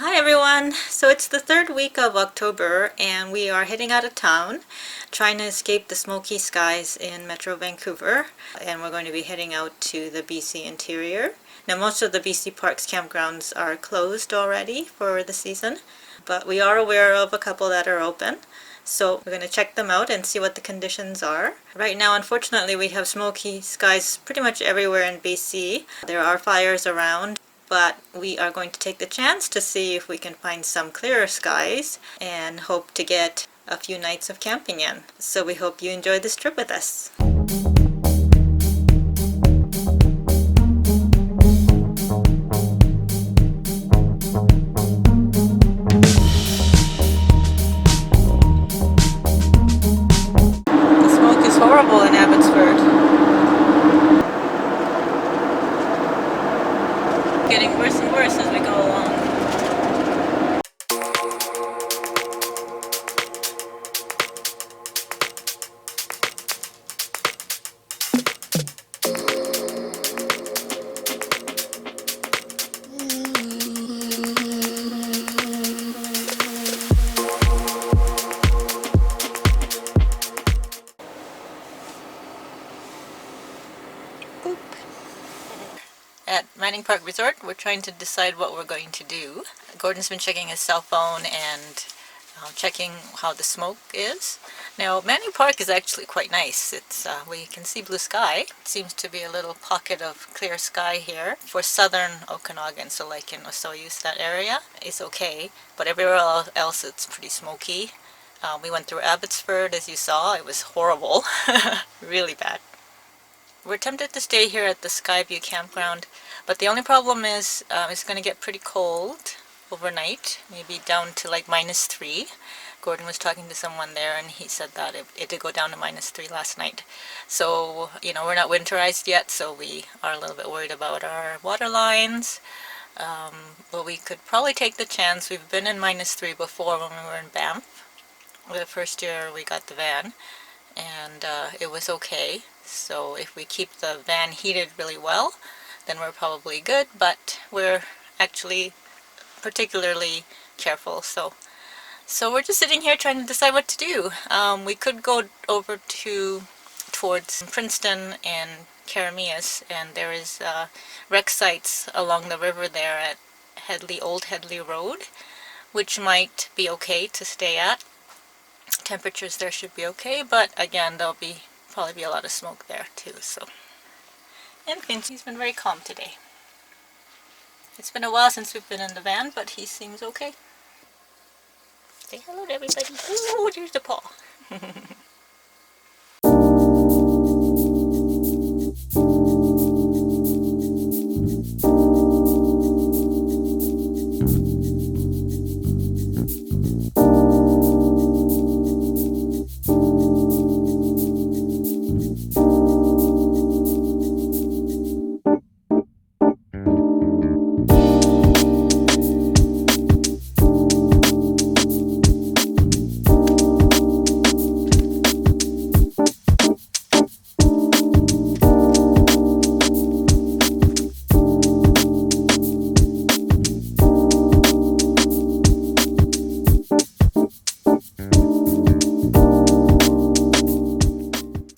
Hi everyone! So it's the third week of October and we are heading out of town trying to escape the smoky skies in Metro Vancouver, and we're going to be heading out to the BC interior. Now most of the BC Parks campgrounds are closed already for the season, but we are aware of a couple that are open. So we're going to check them out and see what the conditions are. Right now, unfortunately, we have smoky skies pretty much everywhere in BC. There are fires around, but we are going to take the chance to see if we can find some clearer skies and hope to get a few nights of camping in. So we hope you enjoy this trip with us. The smoke is horrible in Abbotsford. Getting worse and worse as we go along. At Manning Park Resort, we're trying to decide what we're going to do. Gordon's been checking his cell phone and checking how the smoke is. Now, Manning Park is actually quite nice. It's we can see blue sky. It seems to be a little pocket of clear sky here for southern Okanagan, so like in Osoyoos, that area is okay, but everywhere else it's pretty smoky. We went through Abbotsford, as you saw. It was horrible. Really bad. We're tempted to stay here at the Skyview campground, but the only problem is it's going to get pretty cold overnight, maybe down to like -3. Gordon was talking to someone there and he said that it did go down to -3 last night. So, you know, we're not winterized yet, so we are a little bit worried about our water lines. But we could probably take the chance. We've been in -3 before when we were in Banff. The first year we got the van, and it was okay. So if we keep the van heated really well, then we're probably good, but we're actually particularly careful. So we're just sitting here trying to decide what to do. We could go over towards Princeton and Karamias, and there is wreck sites along the river there at Old Headley Road, which might be okay to stay at. Temperatures there should be okay, but again, there'll probably be a lot of smoke there too. So, and Finch, he's been very calm today. It's been a while since we've been in the van, but he seems okay. Say hello to everybody. Oh, there's the paw.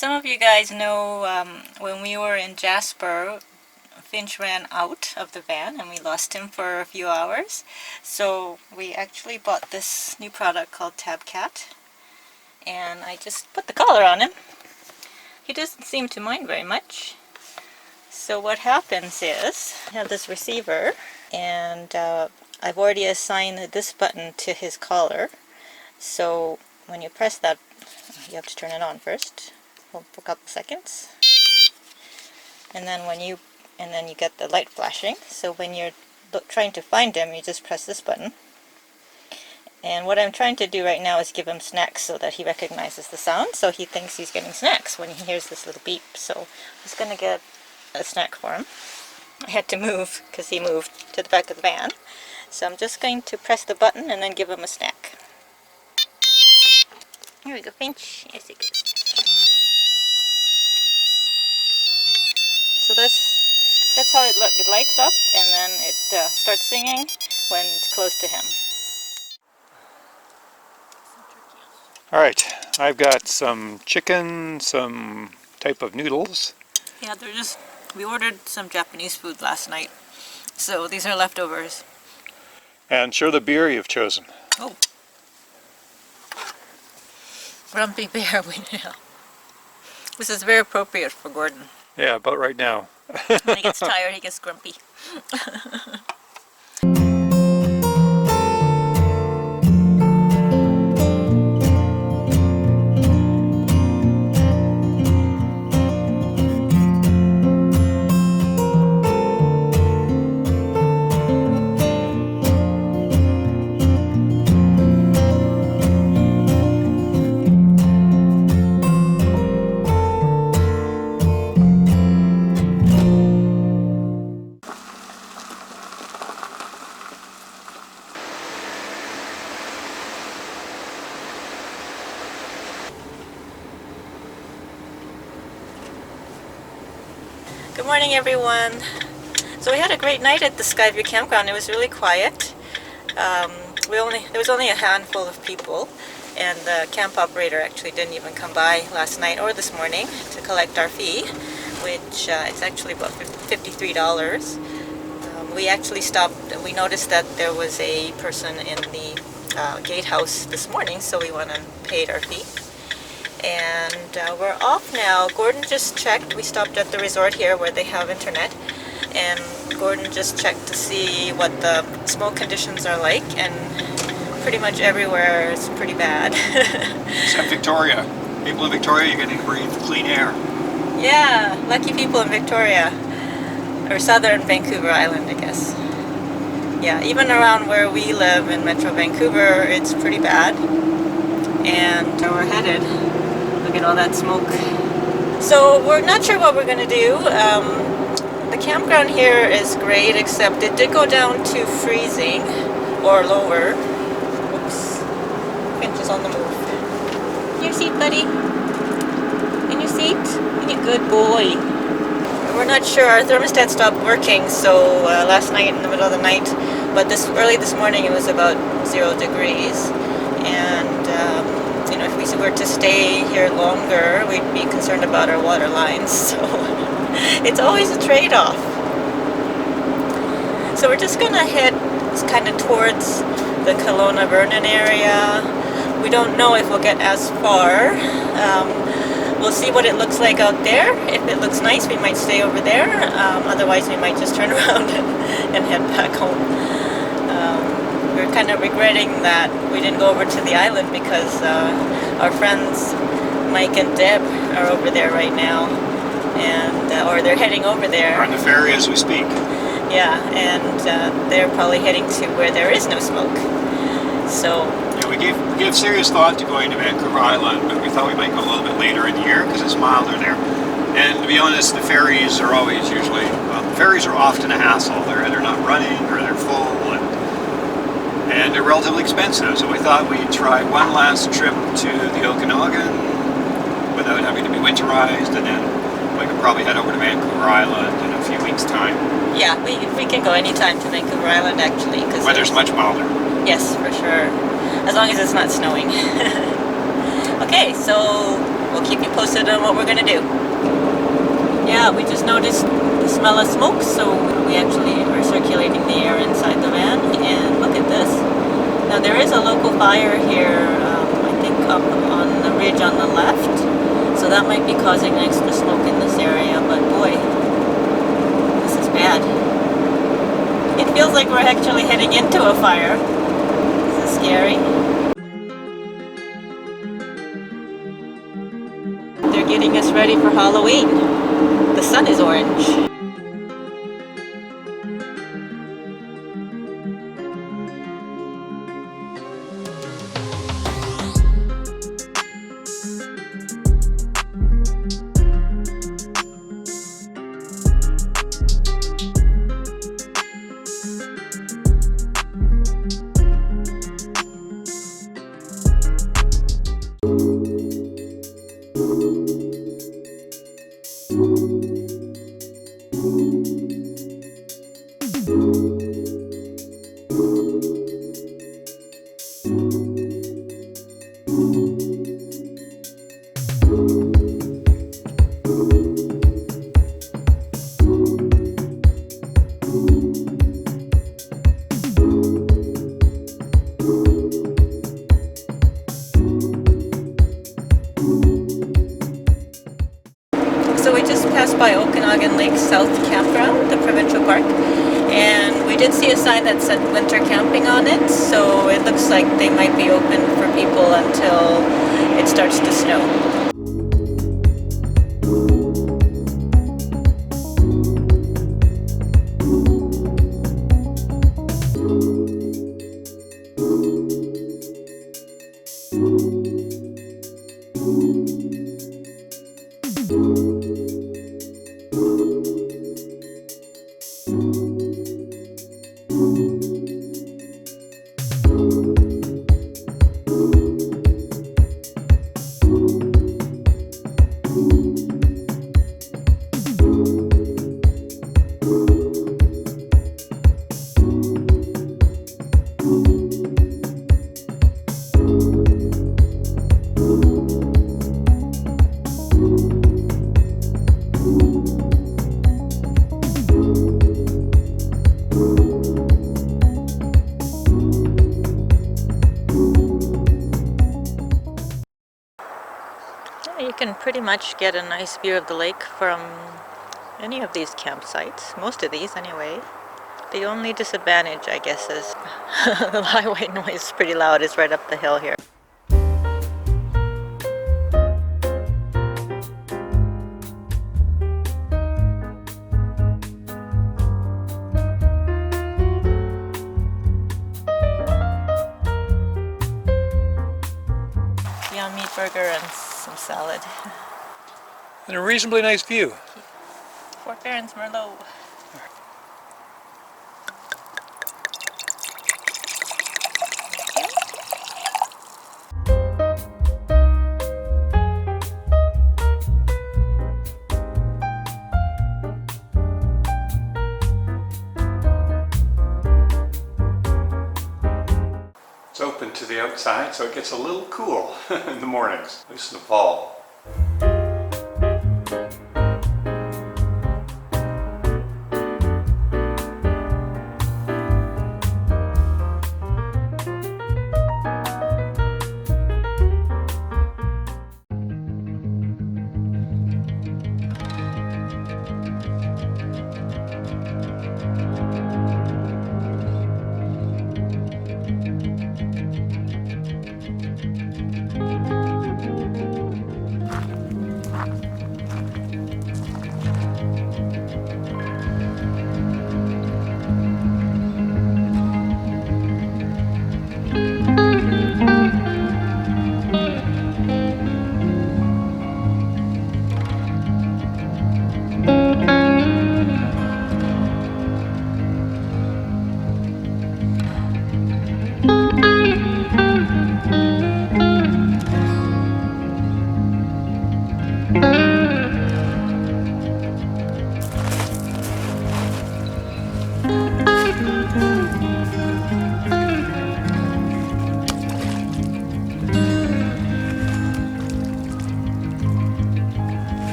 Some of you guys know when we were in Jasper, Finch ran out of the van and we lost him for a few hours. So we actually bought this new product called Tabcat, and I just put the collar on him. He doesn't seem to mind very much. So what happens is, I have this receiver, and I've already assigned this button to his collar. So when you press that, you have to turn it on first. Hold for a couple seconds, and then you get the light flashing. So when you're trying to find him, you just press this button. And what I'm trying to do right now is give him snacks so that he recognizes the sound, so he thinks he's getting snacks when he hears this little beep. So I'm just going to get a snack for him. I had to move because he moved to the back of the van. So I'm just going to press the button and then give him a snack. Here we go, Finch. Yes, he goes. So that's how it looks. It lights up and then it starts singing. when it's close to him. Alright, I've got some chicken, some type of noodles. Yeah, we ordered some Japanese food last night, so these are leftovers. And share the beer you've chosen. Oh. Grumpy bear, we know. This is very appropriate for Gordon. Yeah, about right now. When he gets tired, he gets grumpy. Good morning, everyone. So we had a great night at the Skyview campground. It was really quiet. There was only a handful of people, and the camp operator actually didn't even come by last night or this morning to collect our fee, which is actually about $53. We actually stopped. We noticed that there was a person in the gatehouse this morning, so we went and paid our fee. And we're off now. Gordon just checked. We stopped at the resort here where they have internet, and Gordon just checked to see what the smoke conditions are like, and pretty much everywhere is pretty bad. Except Victoria. People in Victoria, you're getting to breathe clean air. Yeah, lucky people in Victoria, or southern Vancouver Island, I guess. Yeah, even around where we live in Metro Vancouver, it's pretty bad. And where we're headed, look at all that smoke. So we're not sure what we're going to do. The campground here is great, except it did go down to freezing or lower. Whoops. Finch is on the move. In your seat, buddy. In your seat. You're a good boy. We're not sure. Our thermostat stopped working, so last night in the middle of the night, but early this morning it was about 0 degrees. And you know, if we were to stay here longer, we'd be concerned about our water lines. So it's always a trade-off. So we're just gonna head kind of towards the Kelowna-Vernon area. We don't know if we'll get as far. We'll see what it looks like out there. If it looks nice, we might stay over there. Otherwise, we might just turn around and head back home. We're kind of regretting that we didn't go over to the island because our friends Mike and Deb are over there right now, and or they're heading over there. We're on the ferry as we speak. Yeah, and they're probably heading to where there is no smoke. So yeah, we gave serious thought to going to Vancouver Island, but we thought we might go a little bit later in the year because it's milder there. And to be honest, the ferries are always ferries are often a hassle. They're either not running or they're full, and they're relatively expensive. So we thought we'd try one last trip to the Okanagan without having to be winterized, and then we could probably head over to Vancouver Island in a few weeks' time. yeah, we can go anytime to Vancouver Island actually. Weather's much milder. Yes, for sure. As long as it's not snowing. Okay, so we'll keep you posted on what we're going to do. Yeah, we just noticed the smell of smoke, so we actually are circulating the air inside the van, and look at this. Now there is a local fire here, I think up on the ridge on the left, so that might be causing extra smoke in this area, but boy, this is bad. It feels like we're actually heading into a fire. This is scary. They're getting us ready for Halloween. The sun is orange. So we just passed by Okanagan Lake South Campground, the Provincial Park, and we did see a sign that said winter camping on it, so it looks like they might be open for people until it starts to snow. You can pretty much get a nice view of the lake from any of these campsites, most of these anyway. The only disadvantage, I guess, is the highway noise is pretty loud. It's right up the hill here. Beyond Meat burger and some salad. And a reasonably nice view. Fort Barron's Merlot. It's open to the outside, so it gets a little cool in the mornings, at least in the fall.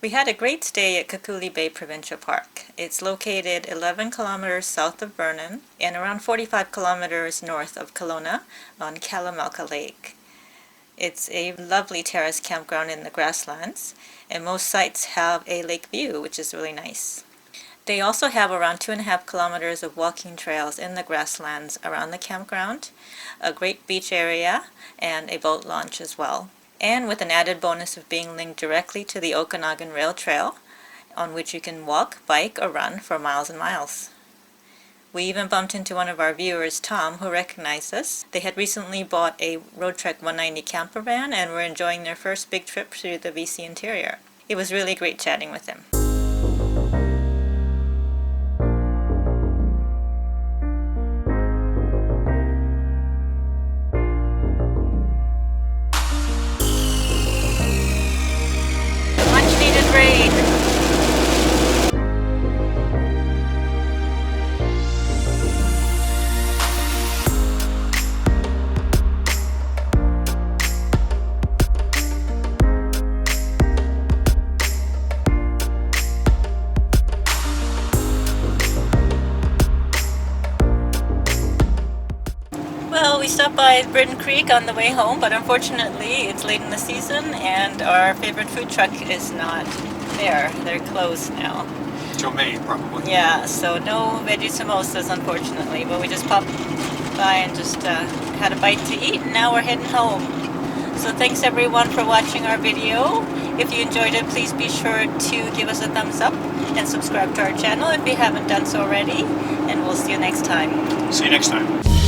We had a great stay at Kekuli Bay Provincial Park. It's located 11 kilometers south of Vernon and around 45 kilometers north of Kelowna on Kalamalka Lake. It's a lovely terrace campground in the grasslands, and most sites have a lake view, which is really nice. They also have around 2.5 kilometers of walking trails in the grasslands around the campground, a great beach area, and a boat launch as well. And with an added bonus of being linked directly to the Okanagan Rail Trail, on which you can walk, bike, or run for miles and miles. We even bumped into one of our viewers, Tom, who recognized us. They had recently bought a Roadtrek 190 campervan and were enjoying their first big trip through the BC interior. It was really great chatting with him. Much needed rain. Well, we stopped by Britain Creek on the way home, but unfortunately it's late in the season and our favorite food truck is not there. They're closed now. Till May, probably. Yeah, so no veggie samosas unfortunately, but we just popped by and just had a bite to eat and now we're heading home. So thanks everyone for watching our video. If you enjoyed it, please be sure to give us a thumbs up and subscribe to our channel if you haven't done so already. And we'll see you next time. See you next time.